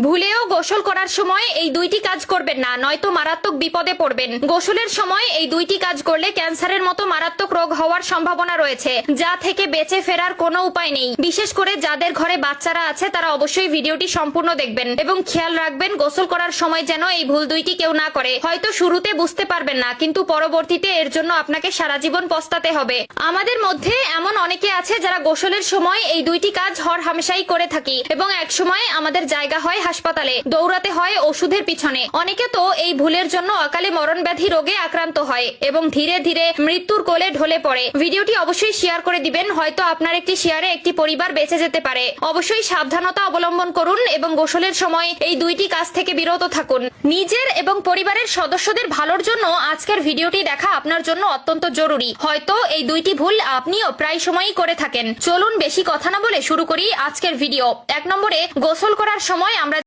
ভুলেও গোসল করার সময় এই দুইটি কাজ করবেন না, নয়তো মারাত্মক বিপদে পড়বেন। গোসলের সময় এই দুইটি কাজ করলে ক্যান্সারের মতো মারাত্মক রোগ হওয়ার সম্ভাবনা রয়েছে, যা থেকে বেঁচে ফেরার কোনো উপায় নেই। বিশেষ করে যাদের ঘরে বাচ্চারা আছে তারা অবশ্যই ভিডিওটি সম্পূর্ণ দেখবেন এবং খেয়াল রাখবেন গোসল করার সময় যেন এই ভুল দুইটি কেউ না করে। হয়তো শুরুতে বুঝতে পারবেন না, কিন্তু পরবর্তীতে এর জন্য আপনাকে সারা জীবন পস্তাতে হবে। আমাদের মধ্যে এমন অনেকে আছে যারা গোসলের সময় এই দুইটি কাজ হরহামেশাই করে থাকি এবং এক সময় আমাদের জায়গা হয় হাসপাতালে, দৌড়াতে হয় ওষুধের পিছনে। অনেকে তো এই ভুলের জন্য অকালে মরণ ব্যাধি রোগে আক্রান্ত হয় এবং ধীরে ধীরে মৃত্যুর কোলে ঢলে পড়ে। ভিডিওটি অবশ্যই শেয়ার করে দিবেন, হয়তো আপনার একটি শেয়ারে একটি পরিবার বেঁচে যেতে পারে। অবশ্যই সাবধানতা অবলম্বন করুন এবং গোসলের সময় এই দুইটি কাজ থেকে বিরত থাকুন। নিজের এবং পরিবারের সদস্যদের ভালোর জন্য আজকের ভিডিওটি দেখা আপনার জন্য অত্যন্ত জরুরি। হয়তো এই দুইটি ভুল আপনিও প্রায় সময়ই করে থাকেন। চলুন বেশি কথা না বলে শুরু করি আজকের ভিডিও। 1 নম্বরে, গোসল করার সময় আমরা